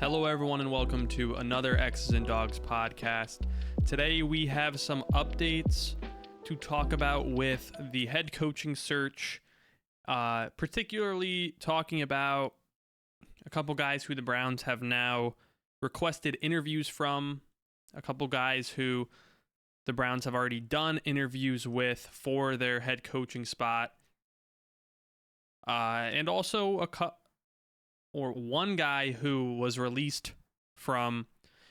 Hello, everyone, and welcome to another X's and Dogs podcast. Today, we have some updates to talk about with the head coaching search, particularly talking about a couple guys who the Browns have now requested interviews from, a couple guys who the Browns have already done interviews with for their head coaching spot, and also one guy who was released from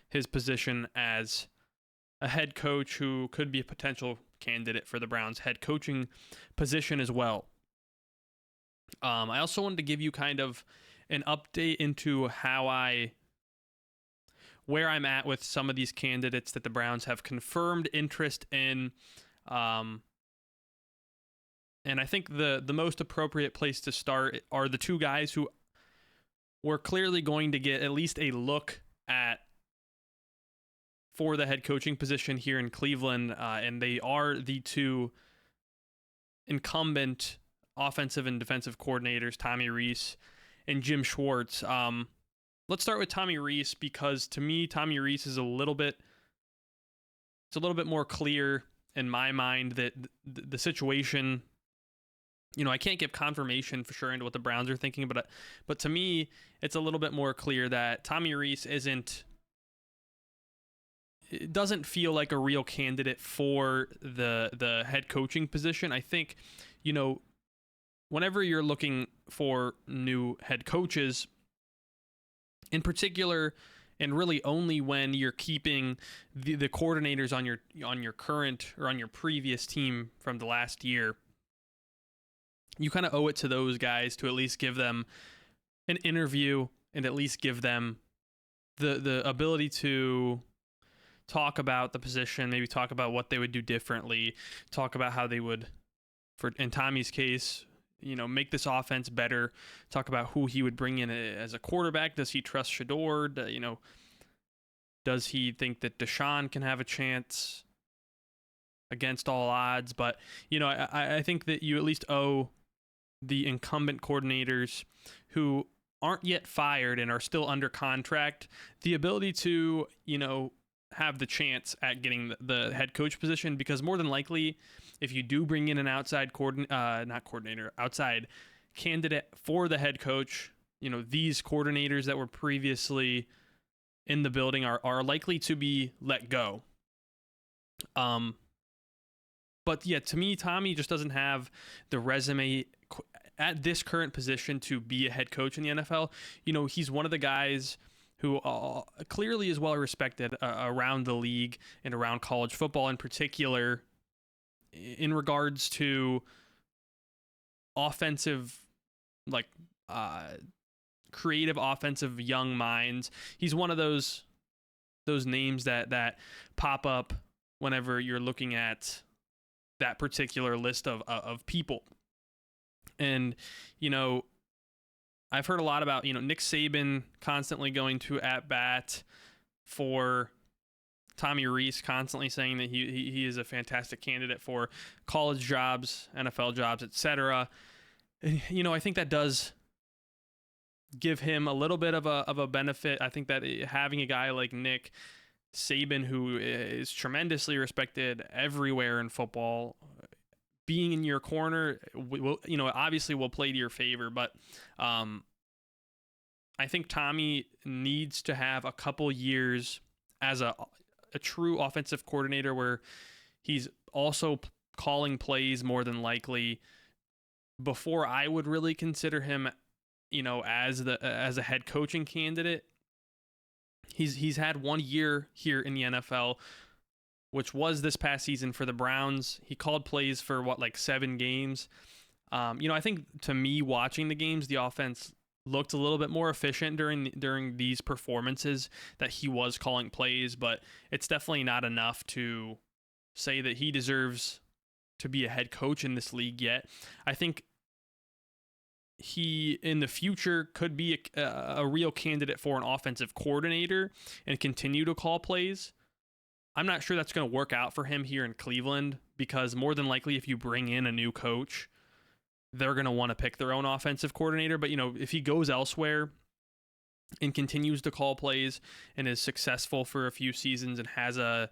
his position as a head coach who could be a potential candidate for the Browns head coaching position as well. I also wanted to give you kind of an update into where I'm at with some of these candidates that the Browns have confirmed interest in. And I think the most appropriate place to start are the two guys who we're clearly going to get at least a look at for the head coaching position here in Cleveland, and they are the two incumbent offensive and defensive coordinators, Tommy Rees and Jim Schwartz. Let's start with Tommy Rees, because to me, Tommy Rees is a little bit more clear in my mind that the situation. I can't give confirmation for sure into what the Browns are thinking, but to me, it's a little bit more clear that Tommy Rees doesn't feel like a real candidate for the head coaching position. I think, whenever you're looking for new head coaches, in particular, and really only when you're keeping the coordinators on your current or on your previous team from the last year, you kind of owe it to those guys to at least give them an interview and at least give them the ability to talk about the position, maybe talk about what they would do differently, talk about how they would, in Tommy's case, make this offense better, talk about who he would bring in as a quarterback. Does he trust Shador? Does he think that Deshaun can have a chance against all odds? But, I think that you at least owe the incumbent coordinators who aren't yet fired and are still under contract the ability to, have the chance at getting the head coach position, because more than likely, if you do bring in an outside outside candidate for the head coach, these coordinators that were previously in the building are likely to be let go. But yeah, to me, Tommy just doesn't have the resume at this current position to be a head coach in the NFL. He's one of the guys who clearly is well respected around the league and around college football in particular, in regards to offensive, creative offensive young minds. He's one of those names that pop up whenever you're looking at that particular list of people. And, I've heard a lot about, Nick Saban constantly going to at bat for Tommy Rees, constantly saying that he is a fantastic candidate for college jobs, NFL jobs, etc. I think that does give him a little bit of a benefit. I think that having a guy like Nick Saban, who is tremendously respected everywhere in football, being in your corner, obviously will play to your favor. But I think Tommy needs to have a couple years as a true offensive coordinator where he's also calling plays more than likely before I would really consider him, as a head coaching candidate. He's had 1 year here in the NFL, which was this past season for the Browns. He called plays for 7 games. I think, to me, watching the games, the offense looked a little bit more efficient during these performances that he was calling plays, but it's definitely not enough to say that he deserves to be a head coach in this league yet. I think he, in the future, could be a real candidate for an offensive coordinator and continue to call plays. I'm not sure that's going to work out for him here in Cleveland, because more than likely, if you bring in a new coach, they're going to want to pick their own offensive coordinator. But, if he goes elsewhere, and continues to call plays and is successful for a few seasons and has a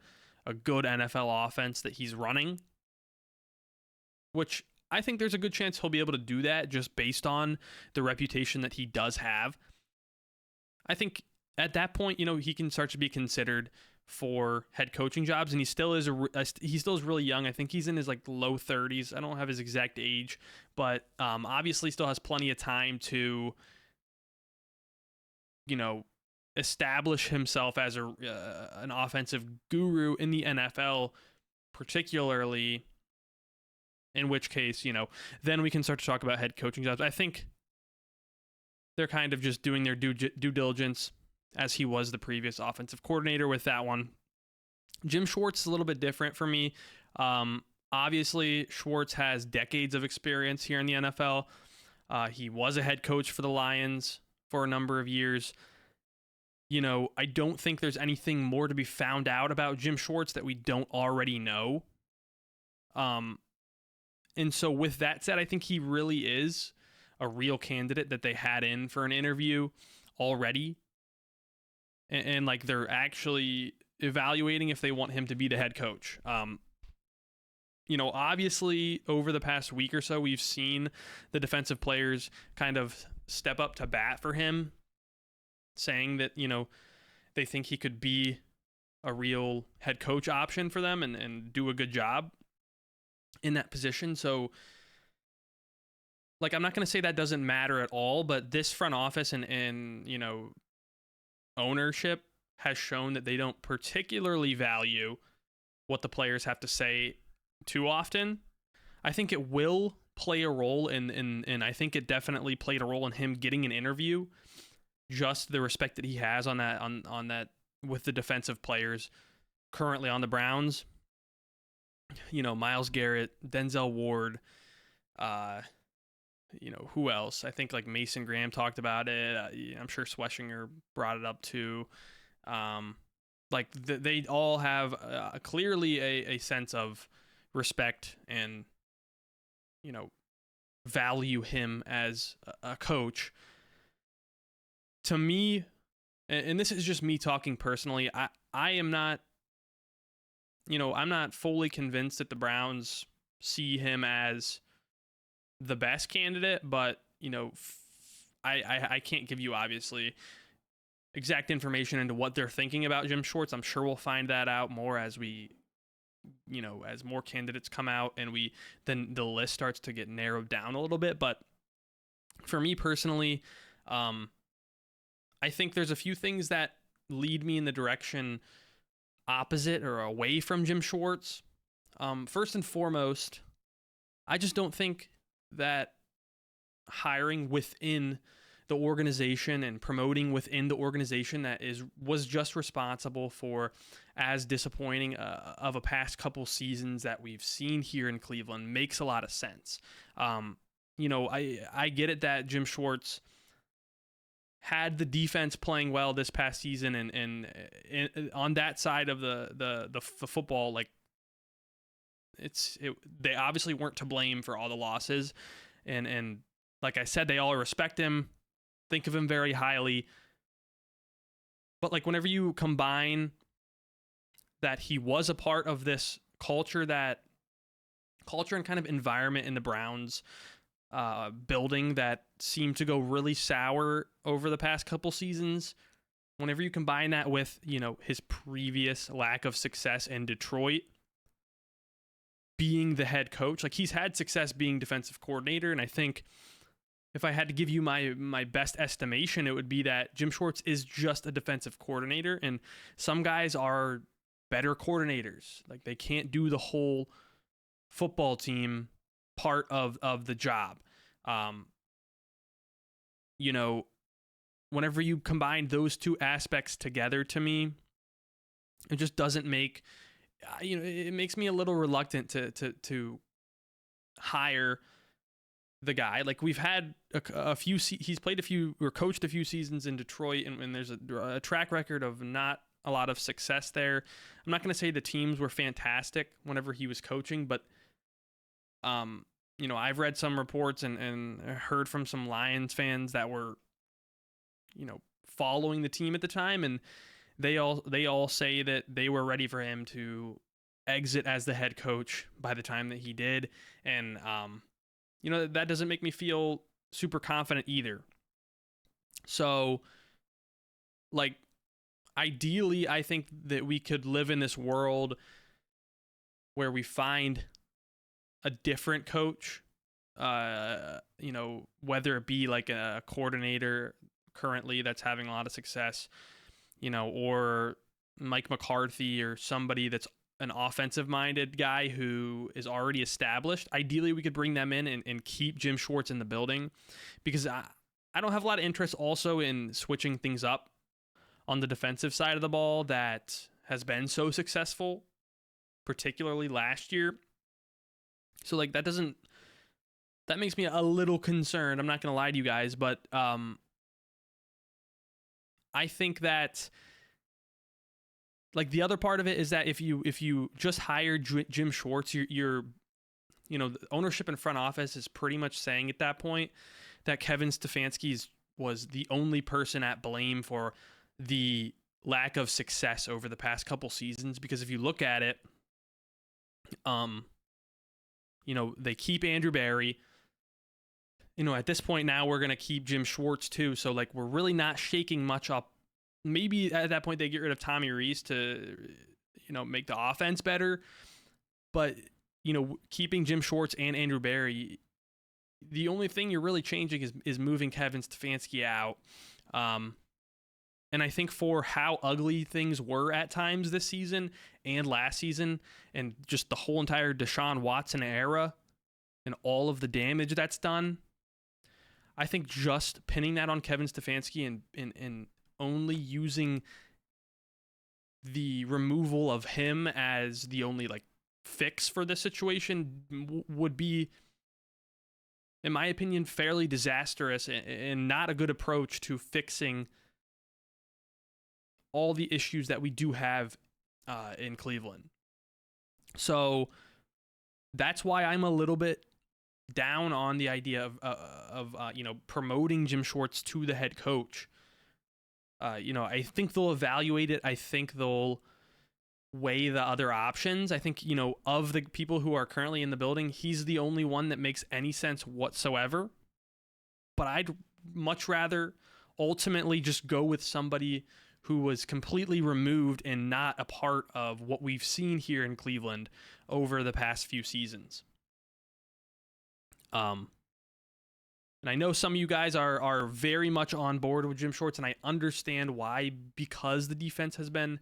good NFL offense that he's running, which I think there's a good chance he'll be able to do that just based on the reputation that he does have. I think at that point, he can start to be considered for head coaching jobs, and he still is really young. I think he's in his low 30s. I don't have his exact age, but obviously still has plenty of time to establish himself as an offensive guru in the NFL, particularly. In which case, then we can start to talk about head coaching jobs. I think they're kind of just doing their due diligence, as he was the previous offensive coordinator with that one. Jim Schwartz is a little bit different for me. Obviously, Schwartz has decades of experience here in the NFL. He was a head coach for the Lions for a number of years. I don't think there's anything more to be found out about Jim Schwartz that we don't already know. And so with that said, I think he really is a real candidate that they had in for an interview already. And they're actually evaluating if they want him to be the head coach. Obviously over the past week or so, we've seen the defensive players kind of step up to bat for him, saying that, they think he could be a real head coach option for them and do a good job in that position. So I'm not going to say that doesn't matter at all, but this front office and ownership has shown that they don't particularly value what the players have to say too often. I think it will play a role and I think it definitely played a role in him getting an interview, just the respect that he has on that with the defensive players currently on the Browns. Myles Garrett, Denzel Ward, who else? I think Mason Graham talked about it. I'm sure Schlesinger brought it up too. They all have clearly a sense of respect and, value him as a coach. To me, and this is just me talking personally, I am not, I'm not fully convinced that the Browns see him as the best candidate, but, I can't give you obviously exact information into what they're thinking about Jim Schwartz. I'm sure we'll find that out more as we, as more candidates come out and then the list starts to get narrowed down a little bit. But for me personally, I think there's a few things that lead me in the direction opposite or away from Jim Schwartz. First and foremost, I just don't think that hiring within the organization and promoting within the organization that was just responsible for as disappointing of a past couple seasons that we've seen here in Cleveland makes a lot of sense. I get it that Jim Schwartz had the defense playing well this past season, and on that side of the football, they obviously weren't to blame for all the losses, and like I said, they all respect him, think of him very highly. But whenever you combine that he was a part of this culture and kind of environment in the Browns building that seemed to go really sour over the past couple seasons, whenever you combine that with, his previous lack of success in Detroit, being the head coach, he's had success being defensive coordinator, and I think if I had to give you my best estimation, it would be that Jim Schwartz is just a defensive coordinator, and some guys are better coordinators. They can't do the whole football team part of the job. Whenever you combine those two aspects together, to me, it just doesn't make, it makes me a little reluctant to hire the guy. We've had a few, he's played a few or coached a few seasons in Detroit, and there's a track record of not a lot of success there. I'm not going to say the teams were fantastic whenever he was coaching, but I've read some reports and heard from some Lions fans that were, following the team at the time, and they all say that they were ready for him to exit as the head coach by the time that he did. And that doesn't make me feel super confident either. So, like, ideally, I think that we could live in this world where we find a different coach, whether it be like a coordinator currently that's having a lot of success, or Mike McCarthy or somebody that's an offensive-minded guy who is already established. Ideally, we could bring them in and keep Jim Schwartz in the building, because I don't have a lot of interest also in switching things up on the defensive side of the ball that has been so successful, particularly last year. So, like, that makes me a little concerned. I'm not going to lie to you guys, but I think that, like, the other part of it is that if you just hire Jim Schwartz, you're the ownership and front office is pretty much saying at that point that Kevin Stefanski was the only person at blame for the lack of success over the past couple seasons. Because if you look at it, they keep Andrew Barry. At this point now we're going to keep Jim Schwartz too. So, like, we're really not shaking much up. Maybe at that point they get rid of Tommy Rees to, make the offense better. But, keeping Jim Schwartz and Andrew Barry, the only thing you're really changing is moving Kevin Stefanski out. And I think for how ugly things were at times this season and last season, and just the whole entire Deshaun Watson era and all of the damage that's done, I think just pinning that on Kevin Stefanski and only using the removal of him as the only, like, fix for this situation would be, in my opinion, fairly disastrous and not a good approach to fixing all the issues that we do have in Cleveland. So that's why I'm a little bit down on the idea of promoting Jim Schwartz to the head coach. I think they'll evaluate it. I think they'll weigh the other options. I think, of the people who are currently in the building, he's the only one that makes any sense whatsoever. But I'd much rather ultimately just go with somebody who was completely removed and not a part of what we've seen here in Cleveland over the past few seasons. And I know some of you guys are very much on board with Jim Schwartz, and I understand why, because the defense has been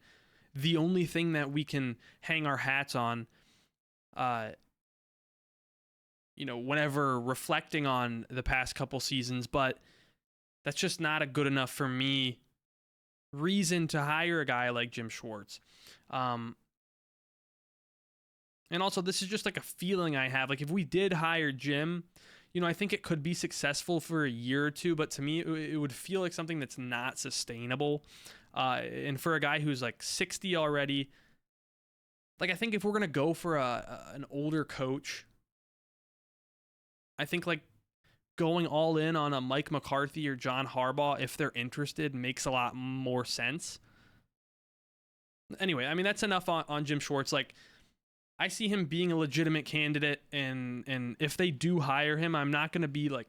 the only thing that we can hang our hats on, whenever reflecting on the past couple seasons. But that's just not a good enough, for me, reason to hire a guy like Jim Schwartz. And also, this is just like a feeling I have. Like, if we did hire Jim, I think it could be successful for a year or two, but to me, it would feel like something that's not sustainable. And for a guy who's like 60 already, like, I think if we're going to go for an older coach, I think, like, going all in on a Mike McCarthy or John Harbaugh, if they're interested, makes a lot more sense. Anyway, I mean, that's enough on Jim Schwartz. Like, I see him being a legitimate candidate, and if they do hire him, I'm not going to be, like,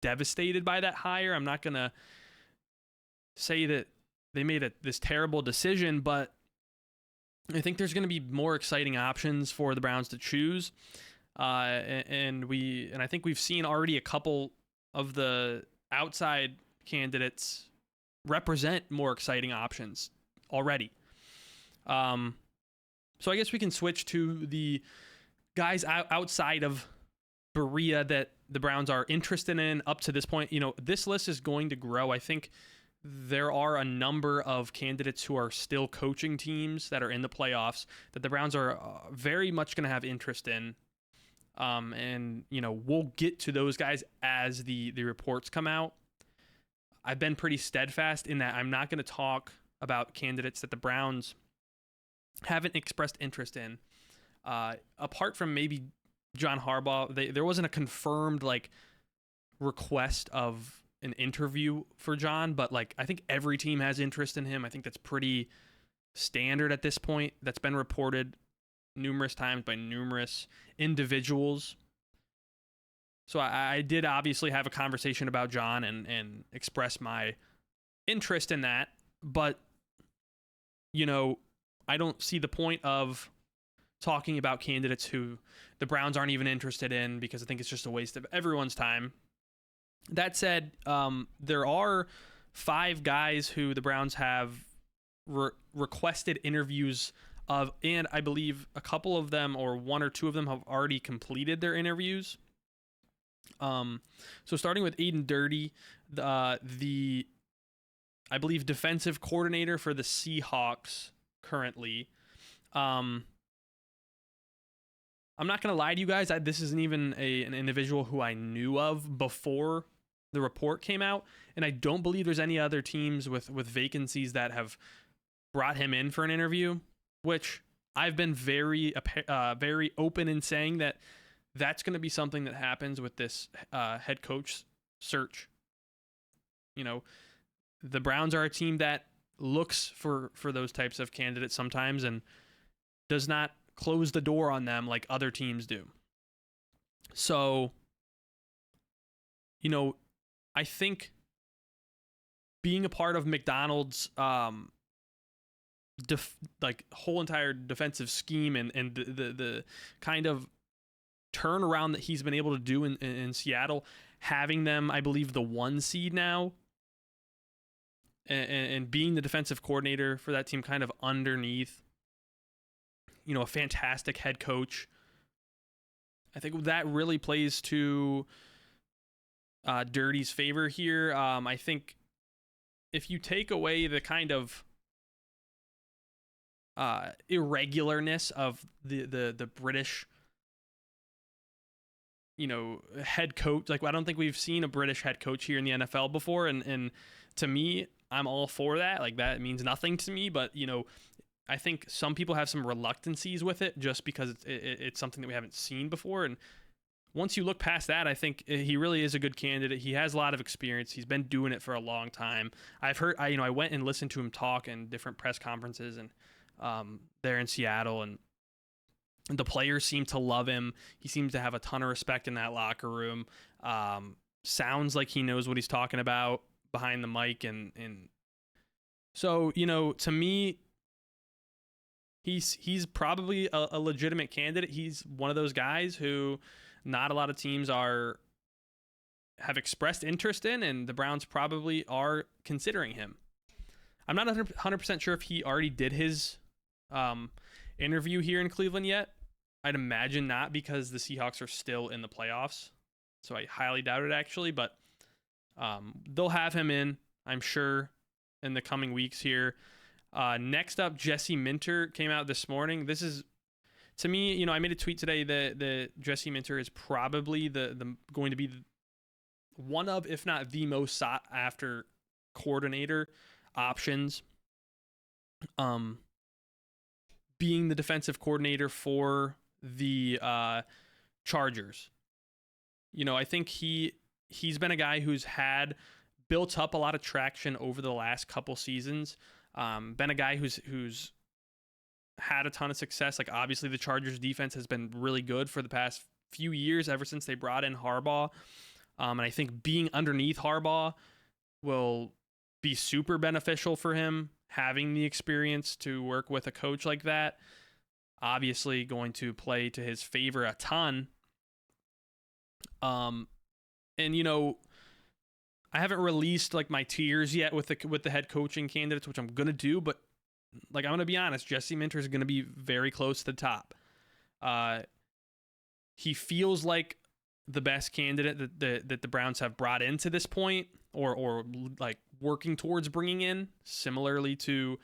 devastated by that hire. I'm not going to say that they made this terrible decision, but I think there's going to be more exciting options for the Browns to choose. And I think we've seen already a couple of the outside candidates represent more exciting options already. So I guess we can switch to the guys outside of Berea that the Browns are interested in up to this point. This list is going to grow. I think there are a number of candidates who are still coaching teams that are in the playoffs that the Browns are very much going to have interest in. And we'll get to those guys as the reports come out. I've been pretty steadfast in that I'm not going to talk about candidates that the Browns haven't expressed interest in. Apart from maybe John Harbaugh, there wasn't a confirmed, like, request of an interview for John, but like I think every team has interest in him. I think that's pretty standard at this point. That's been reported numerous times by numerous individuals. So I did obviously have a conversation about John and express my interest in that, but I don't see the point of talking about candidates who the Browns aren't even interested in, because I think it's just a waste of everyone's time. That said, there are 5 guys who the Browns have requested interviews of, and I believe a couple of them, or 1 or 2 of them, have already completed their interviews. So starting with Aiden Dirty, the I believe defensive coordinator for the Seahawks currently. I'm not going to lie to you guys. This isn't even an individual who I knew of before the report came out, and I don't believe there's any other teams with vacancies that have brought him in for an interview, which I've been very open in saying that that's going to be something that happens with this head coach search. The Browns are a team that looks for those types of candidates sometimes and does not close the door on them like other teams do. So, I think being a part of McDonald's whole entire defensive scheme and the kind of turnaround that he's been able to do in Seattle, having them, I believe, the 1 seed now, and being the defensive coordinator for that team kind of underneath, a fantastic head coach. I think that really plays to Dirty's favor here. I think if you take away the kind of irregularness of the British, head coach, like I don't think we've seen a British head coach here in the NFL before, and to me, I'm all for that. Like that means nothing to me, but I think some people have some reluctancies with it just because it's something that we haven't seen before. And once you look past that, I think he really is a good candidate. He has a lot of experience. He's been doing it for a long time. I've heard, I went and listened to him talk in different press conferences and there in Seattle, and the players seem to love him. He seems to have a ton of respect in that locker room. Sounds like he knows what he's talking about behind the mic. And so, to me, he's probably a legitimate candidate. He's one of those guys who not a lot of teams have expressed interest in, and the Browns probably are considering him. I'm not 100% sure if he already did his interview here in Cleveland yet. I'd imagine not, because the Seahawks are still in the playoffs. So I highly doubt it, actually. But they'll have him in, I'm sure, in the coming weeks here. Next up, Jesse Minter came out this morning. This is, to me, I made a tweet today that Jesse Minter is probably the going to be one of, if not the most sought after coordinator options. Being the defensive coordinator for the Chargers. I think he's been a guy who's had built up a lot of traction over the last couple seasons. Been a guy who's had a ton of success. Like, obviously the Chargers defense has been really good for the past few years, ever since they brought in Harbaugh. And I think being underneath Harbaugh will be super beneficial for him, having the experience to work with a coach like that. Obviously going to play to his favor a ton. And I haven't released like my tiers yet with the head coaching candidates, which I'm gonna do, but like I'm gonna be honest, Jesse Minter is gonna be very close to the top. He feels like the best candidate that the Browns have brought into this point, or like working towards bringing in, similarly to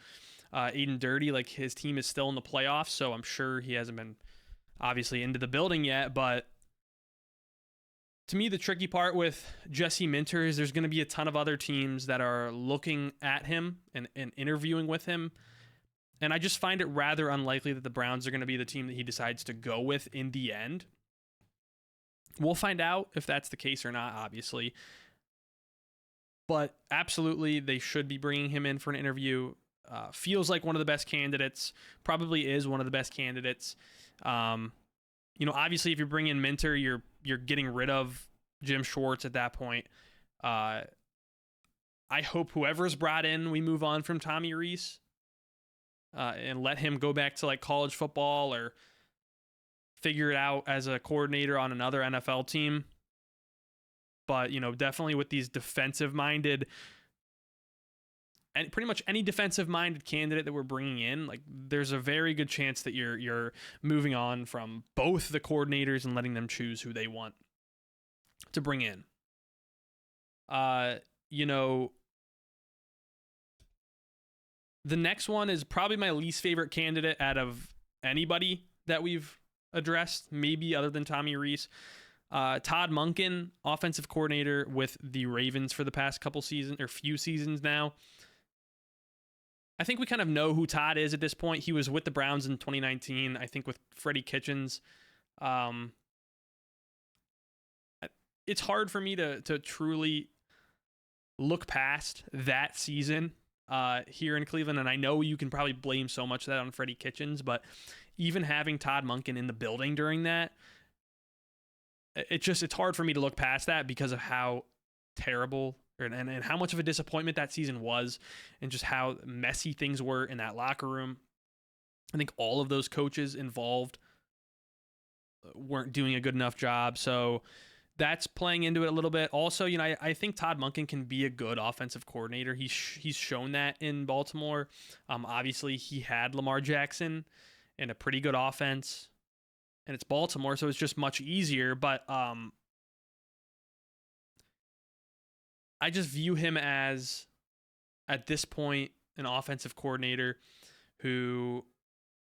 Aiden Dirty. Like, his team is still in the playoffs, so I'm sure he hasn't been obviously into the building yet. But to me, the tricky part with Jesse Minter is there's going to be a ton of other teams that are looking at him and interviewing with him. And I just find it rather unlikely that the Browns are going to be the team that he decides to go with in the end. We'll find out if that's the case or not, obviously. But absolutely, they should be bringing him in for an interview. Feels like one of the best candidates. Probably is one of the best candidates. Obviously, if you bring in Minter, you're getting rid of Jim Schwartz at that point. I hope whoever's brought in, we move on from Tommy Rees and let him go back to like college football or figure it out as a coordinator on another NFL team. But, definitely with these defensive-minded, and pretty much any defensive-minded candidate that we're bringing in, like there's a very good chance that you're moving on from both the coordinators and letting them choose who they want to bring in. The next one is probably my least favorite candidate out of anybody that we've addressed, maybe other than Tommy Rees. Todd Monken, offensive coordinator with the Ravens for the past few seasons now. I think we kind of know who Todd is at this point. He was with the Browns in 2019, I think with Freddie Kitchens. It's hard for me to truly look past that season here in Cleveland, and I know you can probably blame so much of that on Freddie Kitchens, but even having Todd Monken in the building during that, it's hard for me to look past that because of how terrible and how much of a disappointment that season was and just how messy things were in that locker room. I think all of those coaches involved weren't doing a good enough job. So that's playing into it a little bit. Also, I think Todd Monken can be a good offensive coordinator. He's shown that in Baltimore. Obviously, he had Lamar Jackson and a pretty good offense. And it's Baltimore, so it's just much easier. But I just view him as, at this point, an offensive coordinator who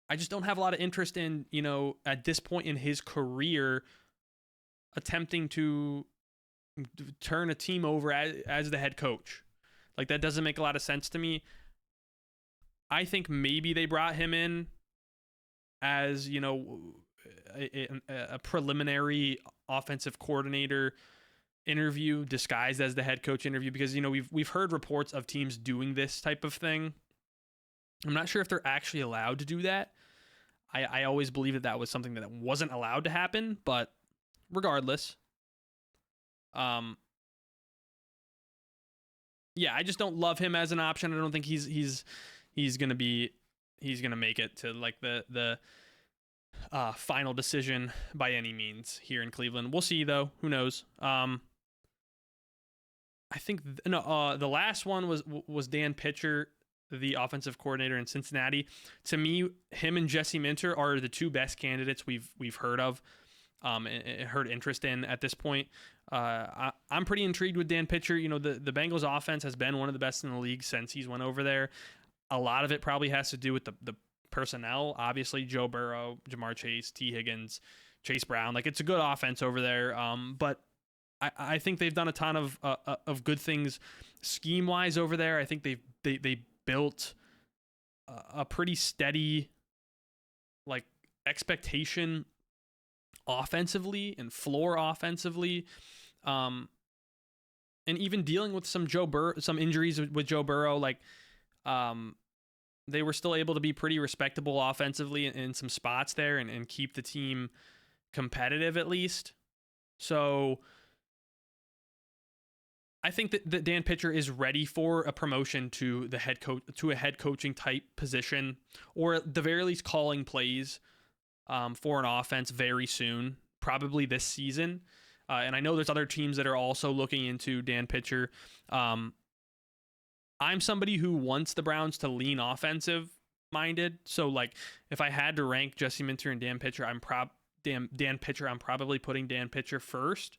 I just don't have a lot of interest in, at this point in his career, attempting to turn a team over as the head coach. Like, that doesn't make a lot of sense to me. I think maybe they brought him in as, a preliminary offensive coordinator interview disguised as the head coach interview, because we've heard reports of teams doing this type of thing. I'm not sure if they're actually allowed to do that. I always believed that was something that wasn't allowed to happen, but regardless, I just don't love him as an option. I don't think he's gonna make it to like the final decision by any means here in Cleveland. We'll see though. Who knows? I think the last one was Dan Pitcher, the offensive coordinator in Cincinnati. To me, him and Jesse Minter are the two best candidates we've heard of, and heard interest in at this point. I'm pretty intrigued with Dan Pitcher. The Bengals offense has been one of the best in the league since he's went over there. A lot of it probably has to do with the personnel. Obviously, Joe Burrow, Jamar Chase, T. Higgins, Chase Brown. Like, it's a good offense over there. But I think they've done a ton of good things scheme wise over there. I think they built a pretty steady like expectation offensively and floor offensively. And even dealing with some injuries with Joe Burrow, like they were still able to be pretty respectable offensively in some spots there and keep the team competitive at least. So I think that Dan Pitcher is ready for a promotion to the head coach, to a head coaching type position, or at the very least calling plays for an offense very soon, probably this season. And I know there's other teams that are also looking into Dan Pitcher. I'm somebody who wants the Browns to lean offensive minded. So like if I had to rank Jesse Minter and Dan Pitcher, I'm probably putting Dan Pitcher first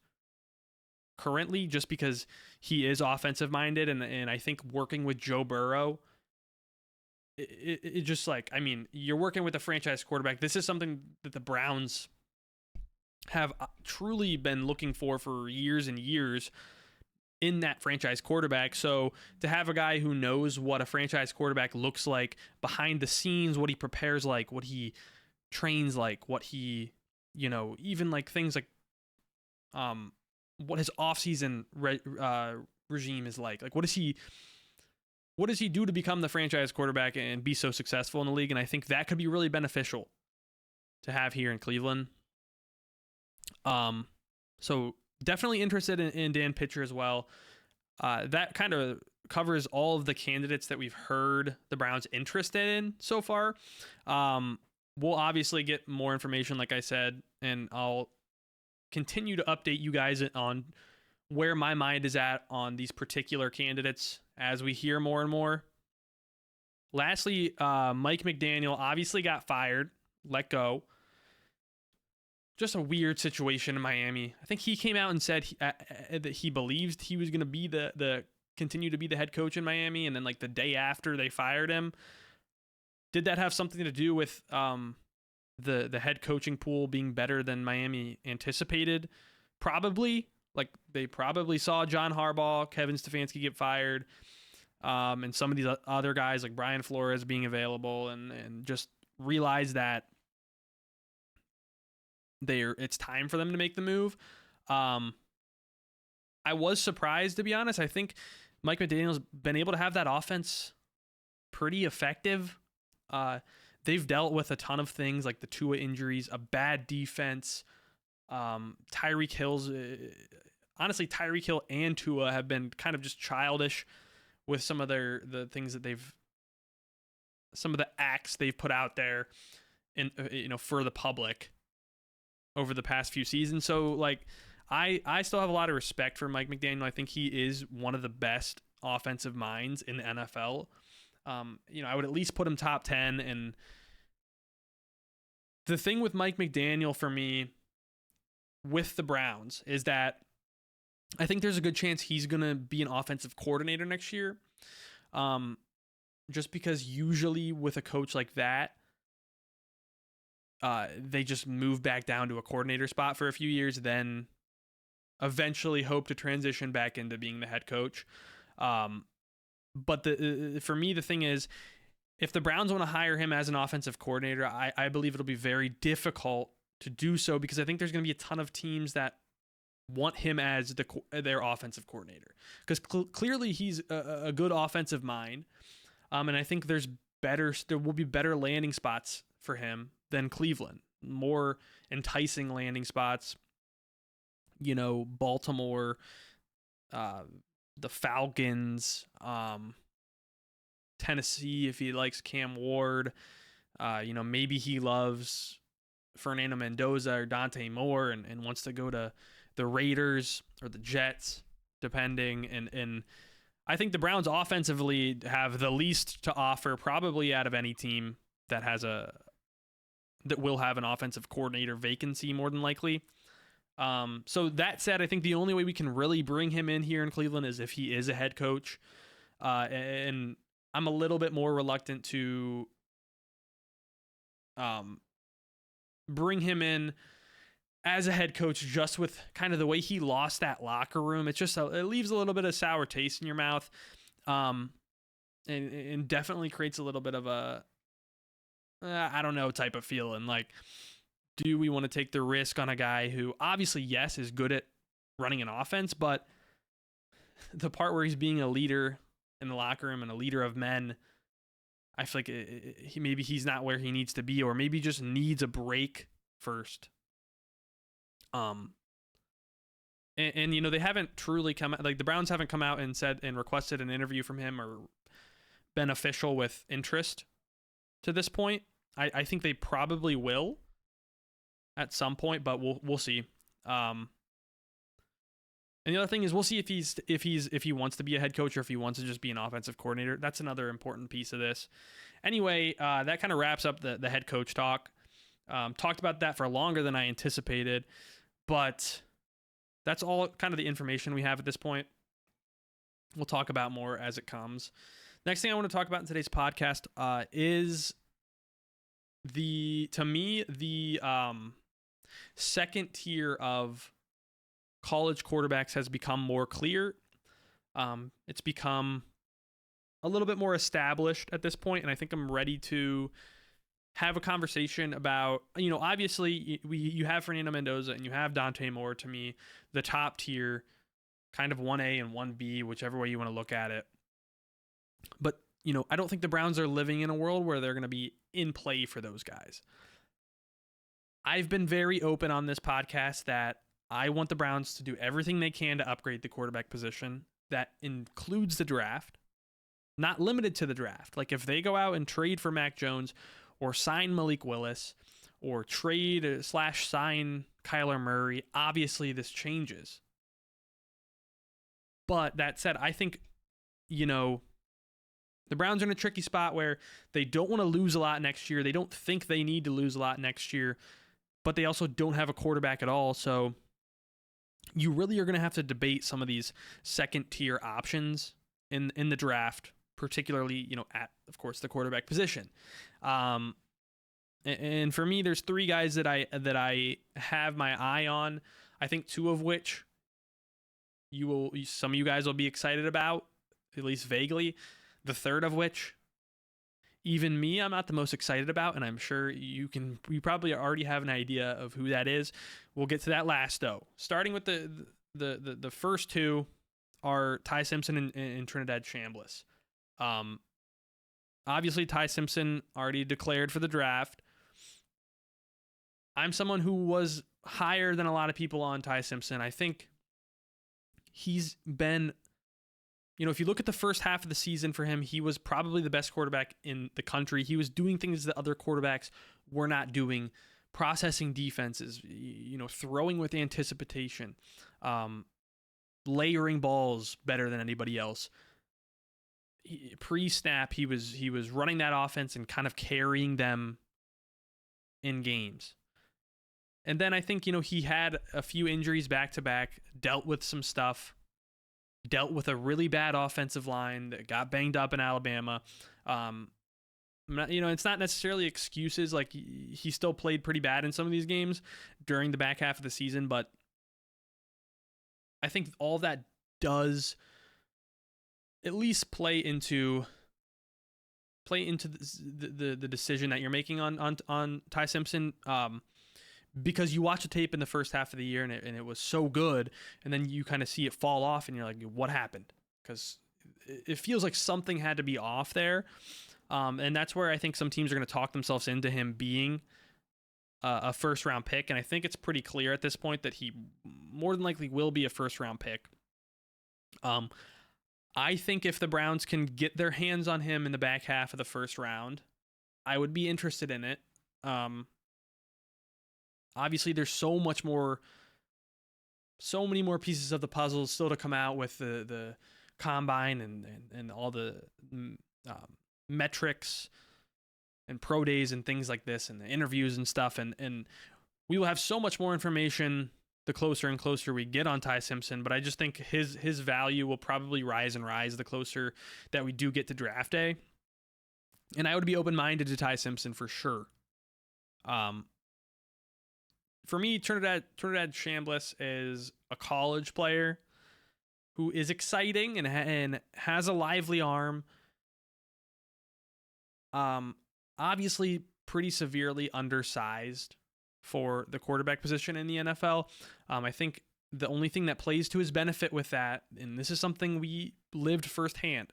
currently, just because he is offensive minded, and I think working with Joe Burrow, it just like, I mean, you're working with a franchise quarterback. This is something that the Browns have truly been looking for years and years in that franchise quarterback. So to have a guy who knows what a franchise quarterback looks like behind the scenes, what he prepares like, what he trains like, what he, even like things like what his offseason regime is like. Like, what does he do to become the franchise quarterback and be so successful in the league? And I think that could be really beneficial to have here in Cleveland. So definitely interested in Dan Pitcher as well. That kind of covers all of the candidates that we've heard the Browns interested in so far. We'll obviously get more information, like I said, and I'll continue to update you guys on where my mind is at on these particular candidates as we hear more and more. Lastly, Mike McDaniel obviously got fired, let go. Just a weird situation in Miami. I think he came out and said that he believed he was going to be continue to be the head coach in Miami, and then like the day after they fired him. Did that have something to do with the head coaching pool being better than Miami anticipated? Probably. Like, they probably saw John Harbaugh, Kevin Stefanski get fired, and some of these other guys like Brian Flores being available, and just realized that it's time for them to make the move. I was surprised, to be honest. I think Mike McDaniel's been able to have that offense pretty effective. They've dealt with a ton of things like the Tua injuries, a bad defense. Tyreek Hill's honestly, Tyreek Hill and Tua have been kind of just childish with some of the things that some of the acts they've put out there in for the public over the past few seasons. So like, I still have a lot of respect for Mike McDaniel. I think he is one of the best offensive minds in the NFL. I would at least put him top 10. And the thing with Mike McDaniel for me with the Browns is that I think there's a good chance he's going to be an offensive coordinator next year. Just because usually with a coach like that, they just move back down to a coordinator spot for a few years, then eventually hope to transition back into being the head coach. But for me, the thing is, if the Browns want to hire him as an offensive coordinator, I believe it'll be very difficult to do so, because I think there's going to be a ton of teams that want him as their offensive coordinator, because clearly he's a good offensive mind. And I think there will be better landing spots for him than Cleveland, more enticing landing spots. Baltimore, the Falcons, Tennessee, if he likes Cam Ward, maybe he loves Fernando Mendoza or Dante Moore and wants to go to the Raiders or the Jets, depending. And I think the Browns offensively have the least to offer probably out of any team that will have an offensive coordinator vacancy, more than likely. So that said, I think the only way we can really bring him in here in Cleveland is if he is a head coach. And I'm a little bit more reluctant to bring him in as a head coach, just with kind of the way he lost that locker room. It's just, it leaves a little bit of sour taste in your mouth. And definitely creates a little bit of a, I don't know, type of feeling. Like, do we want to take the risk on a guy who obviously, yes, is good at running an offense, but the part where he's being a leader in the locker room and a leader of men, I feel like maybe he's not where he needs to be, or maybe just needs a break first. And they haven't truly come out, like the Browns haven't come out and said and requested an interview from him or been official with interest to this point. I think they probably will at some point, but we'll see. And the other thing is, we'll see if he wants to be a head coach or if he wants to just be an offensive coordinator. That's another important piece of this. Anyway, that kind of wraps up the head coach talk. Talked about that for longer than I anticipated, but that's all kind of the information we have at this point. We'll talk about more as it comes. Next thing I want to talk about in today's podcast is the second tier of college quarterbacks has become more clear. It's become a little bit more established at this point, and I think I'm ready to have a conversation about, obviously you have Fernando Mendoza and you have Dante Moore, to me, the top tier, kind of 1A and 1B, whichever way you want to look at it. But, I don't think the Browns are living in a world where they're going to be in play for those guys. I've been very open on this podcast that I want the Browns to do everything they can to upgrade the quarterback position. That includes the draft, not limited to the draft. Like if they go out and trade for Mac Jones or sign Malik Willis or trade/sign Kyler Murray, obviously this changes. But that said, I think, the Browns are in a tricky spot where they don't want to lose a lot next year. They don't think they need to lose a lot next year, but they also don't have a quarterback at all. So you really are going to have to debate some of these second tier options in the draft, particularly, at, of course, the quarterback position. And for me, there's three guys that I have my eye on. I think two of which some of you guys will be excited about, at least vaguely. The third of which, even me, I'm not the most excited about, and I'm sure you probably already have an idea of who that is. We'll get to that last, though. Starting with the first two are Ty Simpson and Trinidad Chambliss. Obviously, Ty Simpson already declared for the draft. I'm someone who was higher than a lot of people on Ty Simpson. I think he's been, if you look at the first half of the season for him, he was probably the best quarterback in the country. He was doing things that other quarterbacks were not doing, processing defenses, throwing with anticipation, layering balls better than anybody else. Pre-snap, he was running that offense and kind of carrying them in games. And then I think, he had a few injuries back to back, dealt with some stuff, dealt with a really bad offensive line that got banged up in Alabama. It's not necessarily excuses. Like he still played pretty bad in some of these games during the back half of the season, but I think all that does at least play into the decision that you're making on Ty Simpson. Because you watch the tape in the first half of the year and it was so good, and then you kind of see it fall off and you're like, what happened? Because it feels like something had to be off there. And that's where I think some teams are going to talk themselves into him being a first round pick. And I think it's pretty clear at this point that he more than likely will be a first round pick. I think if the Browns can get their hands on him in the back half of the first round, I would be interested in it. Obviously, there's so many more pieces of the puzzle still to come out with the combine and all the metrics and pro days and things like this and the interviews and stuff. And we will have so much more information the closer and closer we get on Ty Simpson. But I just think his value will probably rise and rise the closer that we do get to draft day. And I would be open-minded to Ty Simpson for sure. For me, Trinidad Chambliss is a college player who is exciting and has a lively arm. Obviously, pretty severely undersized for the quarterback position in the NFL. I think the only thing that plays to his benefit with that, and this is something we lived firsthand,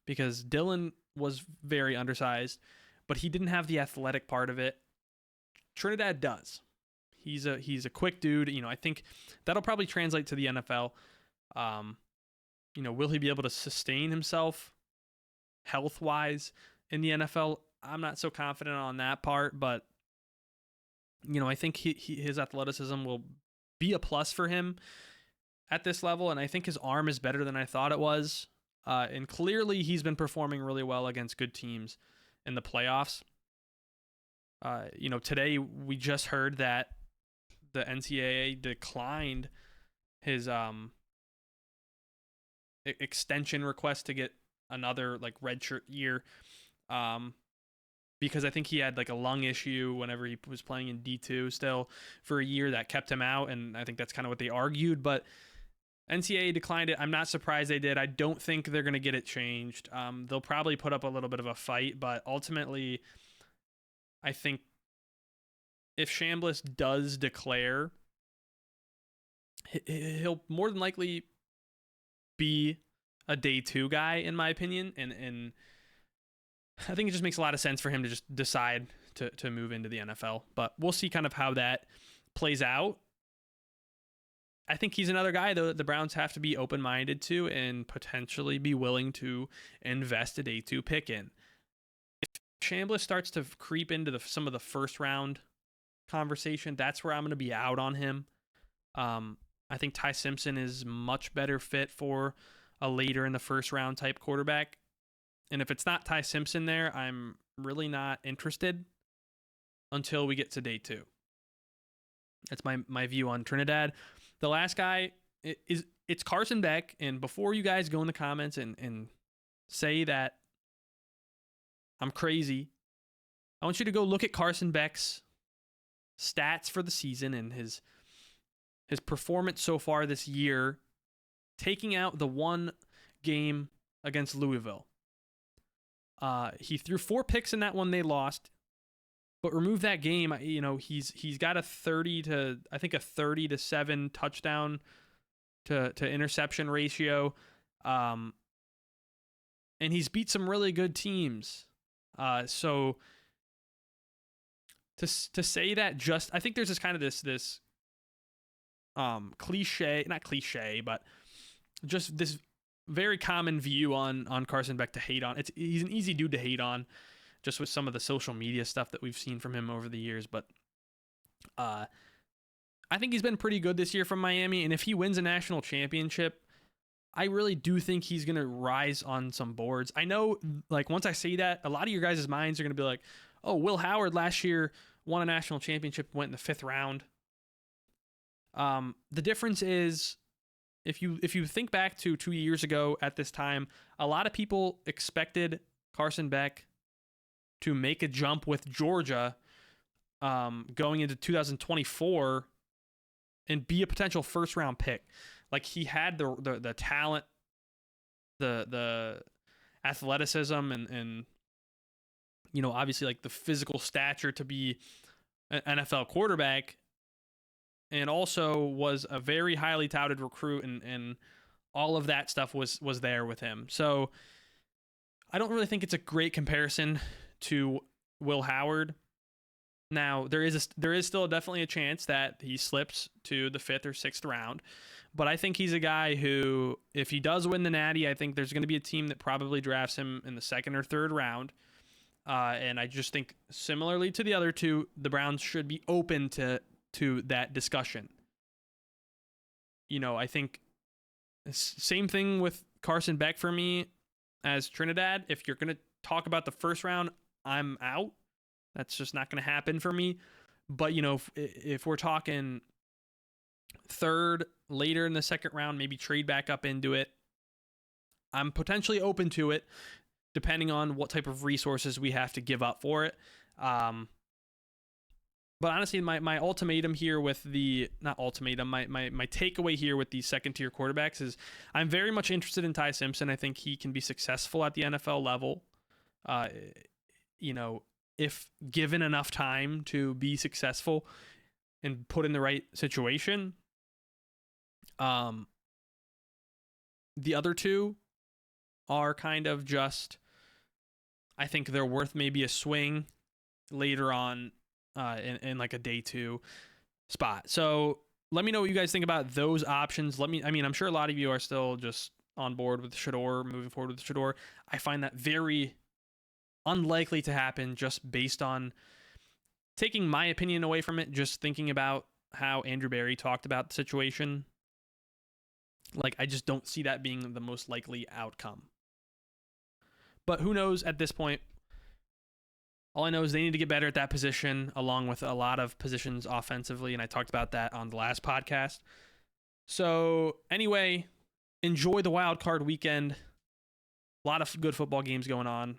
because Dylan was very undersized, but he didn't have the athletic part of it. Trinidad does. He's a quick dude. I think that'll probably translate to the NFL. Will he be able to sustain himself health-wise in the NFL? I'm not so confident on that part, but I think his athleticism will be a plus for him at this level, and I think his arm is better than I thought it was. And clearly, he's been performing really well against good teams in the playoffs. Today we just heard that the NCAA declined his extension request to get another redshirt year, because I think he had a lung issue whenever he was playing in D2 still for a year that kept him out, and I think that's kind of what they argued. But NCAA declined it. I'm not surprised they did. I don't think they're going to get it changed. They'll probably put up a little bit of a fight, but ultimately I think if Chambliss does declare, he'll more than likely be a day 2 guy, in my opinion. And I think it just makes a lot of sense for him to just decide to move into the NFL. But we'll see kind of how that plays out. I think he's another guy, though, that the Browns have to be open-minded to and potentially be willing to invest a day 2 pick in. If Chambliss starts to creep into some of the first-round conversation, that's where I'm going to be out on him. I think Ty Simpson is much better fit for a later in the first-round type quarterback. And if it's not Ty Simpson there, I'm really not interested until we get to day 2. That's my view on Trinidad. The last guy it's Carson Beck. And before you guys go in the comments and say that I'm crazy, I want you to go look at Carson Beck's stats for the season and his performance so far this year, taking out the one game against Louisville. He threw 4 picks in that one they lost. But remove that game, he's got a 30 to 7 touchdown to interception ratio. And he's beat some really good teams. So to say that I think there's this kind of this cliche, not cliche, but just this very common view on Carson Beck to hate on. He's an easy dude to hate on, just with some of the social media stuff that we've seen from him over the years. But I think he's been pretty good this year from Miami. And if he wins a national championship, I really do think he's going to rise on some boards. I know, like, once I say that, a lot of your guys' minds are going to be like, oh, Will Howard last year won a national championship, went in the 5th round. The difference is, if you think back to 2 years ago at this time, a lot of people expected Carson Beck to make a jump with Georgia going into 2024 and be a potential first-round pick. Like, he had the talent, the athleticism, and obviously, like, the physical stature to be an NFL quarterback, and also was a very highly touted recruit, and all of that stuff was there with him. So I don't really think it's a great comparison to Will Howard. Now, there is still definitely a chance that he slips to the 5th or 6th round, but I think he's a guy who, if he does win the Natty, I think there's going to be a team that probably drafts him in the 2nd or 3rd round. And I just think, similarly to the other two, the Browns should be open to that discussion. I think same thing with Carson Beck for me as Trinidad. If you're going to talk about the first round, I'm out. That's just not going to happen for me. But, if we're talking 3rd, later in the 2nd round, maybe trade back up into it, I'm potentially open to it, depending on what type of resources we have to give up for it. But honestly, my ultimatum here with my takeaway here with these 2nd-tier quarterbacks is I'm very much interested in Ty Simpson. I think he can be successful at the NFL level. If given enough time to be successful and put in the right situation. The other two are kind of just, I think they're worth maybe a swing later on in like a day 2 spot. So let me know what you guys think about those options. I'm sure a lot of you are still just on board with Shedeur, moving forward with Shedeur. I find that very unlikely to happen, just based on taking my opinion away from it, just thinking about how Andrew Berry talked about the situation. Like, I just don't see that being the most likely outcome. But who knows at this point? All I know is they need to get better at that position, along with a lot of positions offensively, and I talked about that on the last podcast. So anyway, enjoy the wild card weekend. A lot of good football games going on.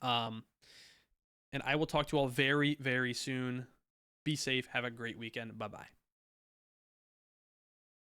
And I will talk to you all very, very soon. Be safe. Have a great weekend. Bye-bye.